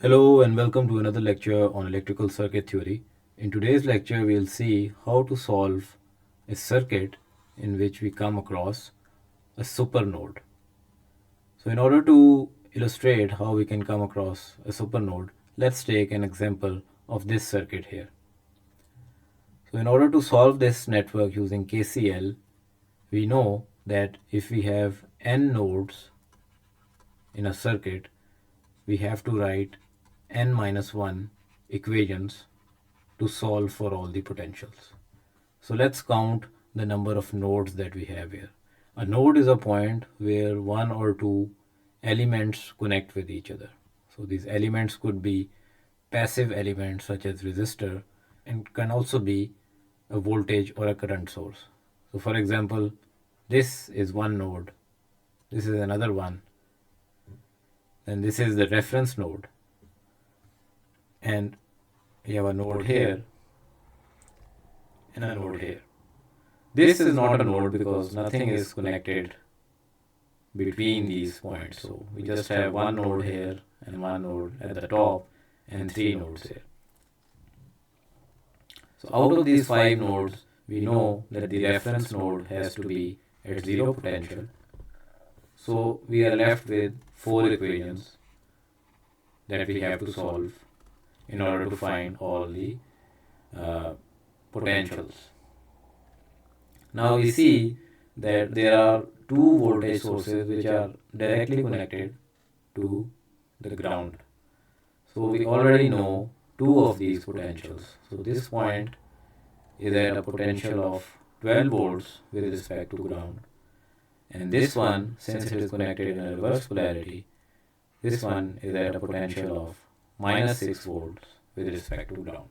Hello and welcome to another lecture on electrical circuit theory. In today's lecture, we'll see how to solve a circuit in which we come across a supernode. So in order to illustrate how we can come across a supernode, let's take an example of this circuit here. So in order to solve this network using KCL, we know that if we have n nodes in a circuit, we have to write n minus 1 equations to solve for all the potentials. So let's count the number of nodes that we have here. A node is a point where one or two elements connect with each other. So these elements could be passive elements such as resistor and can also be a voltage or a current source. So for example, this is one node, this is another one, and this is the reference node. And we have a node here and a node here. This is not a node because nothing is connected between these points. So we just have one node here and one node at the top and three nodes here. So out of these five nodes, we know that the reference node has to be at zero potential. So we are left with four equations that we have to solve in order to find all the potentials. Now we see that there are two voltage sources which are directly connected to the ground. So we already know two of these potentials. So this point is at a potential of 12 volts with respect to ground. And this one, since it is connected in a reverse polarity, this one is at a potential of minus 6 volts with respect to ground.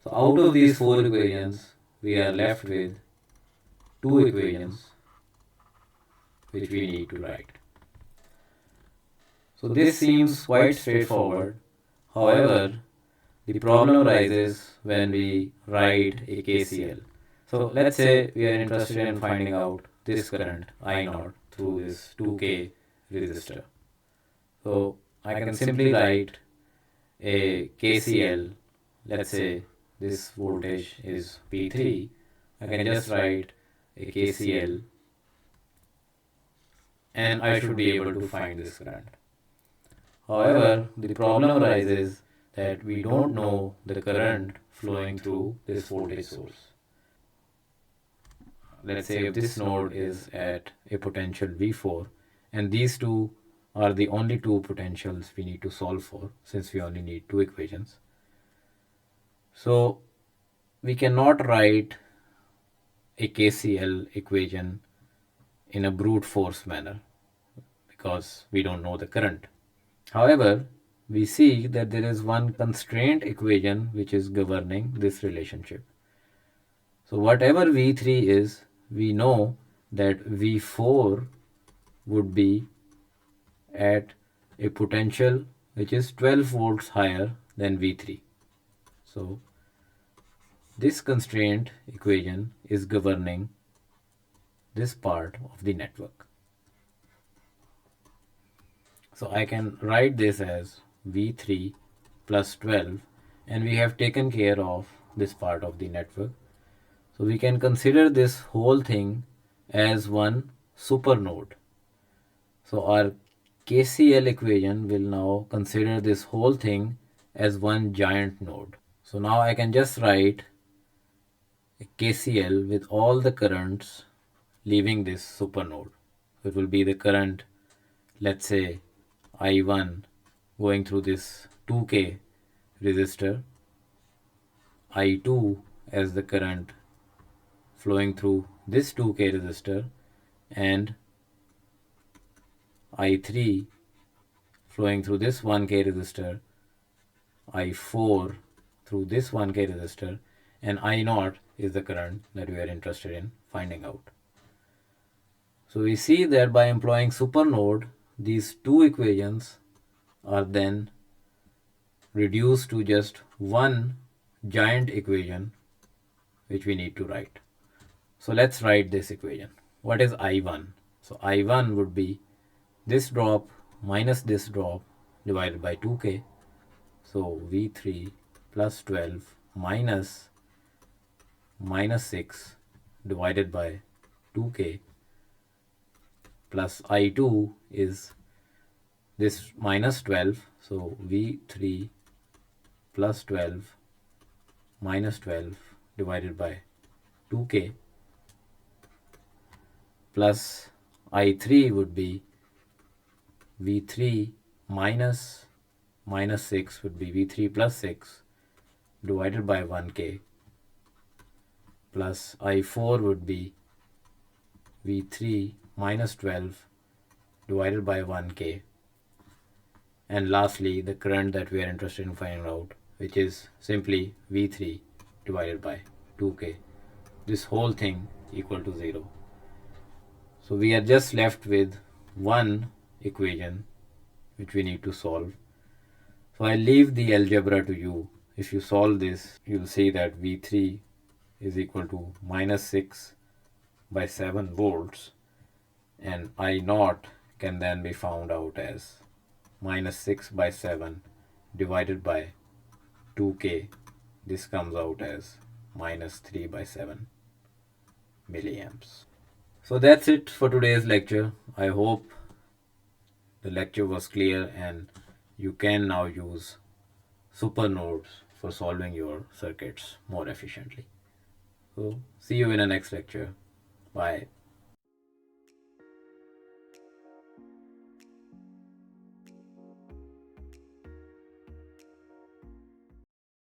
So out of these four equations, we are left with two equations which we need to write. So this seems quite straightforward. However, the problem arises when we write a KCL. So let's say we are interested in finding out this current I0 through this 2K resistor. So I can simply write a KCL. Let's say this voltage is P3. I can just write a KCL and I should be able to find this current. However, the problem arises that we don't know the current flowing through this voltage source. Let's say if this node is at a potential V4 and these two are the only two potentials we need to solve for since we only need two equations. So we cannot write a KCL equation in a brute force manner because we don't know the current. However, we see that there is one constraint equation which is governing this relationship. So whatever V3 is, we know that V4 would be at a potential which is 12 volts higher than V3. So this constraint equation is governing this part of the network. So I can write this as V3 plus 12 and we have taken care of this part of the network. So we can consider this whole thing as one supernode. So our KCL equation will now consider this whole thing as one giant node. So now I can just write a KCL with all the currents leaving this supernode. So it will be the current, let's say I1 going through this 2K resistor, I2 as the current flowing through this 2K resistor, and I3 flowing through this 1K resistor, I4 through this 1K resistor, and I0 is the current that we are interested in finding out. So we see that by employing supernode, these two equations are then reduced to just one giant equation which we need to write. So let's write this equation. What is I1? So I1 would be this drop minus this drop divided by 2K. So V3 plus 12 minus 6 divided by 2k plus I2 is this minus 12. So V3 plus 12 minus 12 divided by 2k plus I3 would be V3 minus 6 would be V3 plus 6 divided by 1k plus I4 would be V3 minus 12 divided by 1k, and lastly the current that we are interested in finding out, which is simply V3 divided by 2k, this whole thing equal to 0. So we are just left with one equation which we need to solve. So I leave the algebra to you. If you solve this, you'll see that V3 is equal to minus 6 by 7 volts, and I naught can then be found out as minus 6 by 7 divided by 2k. This comes out as minus 3 by 7 milliamps. So that's it for today's lecture. I hope the lecture was clear and you can now use supernodes for solving your circuits more efficiently. So see you in the next lecture. Bye.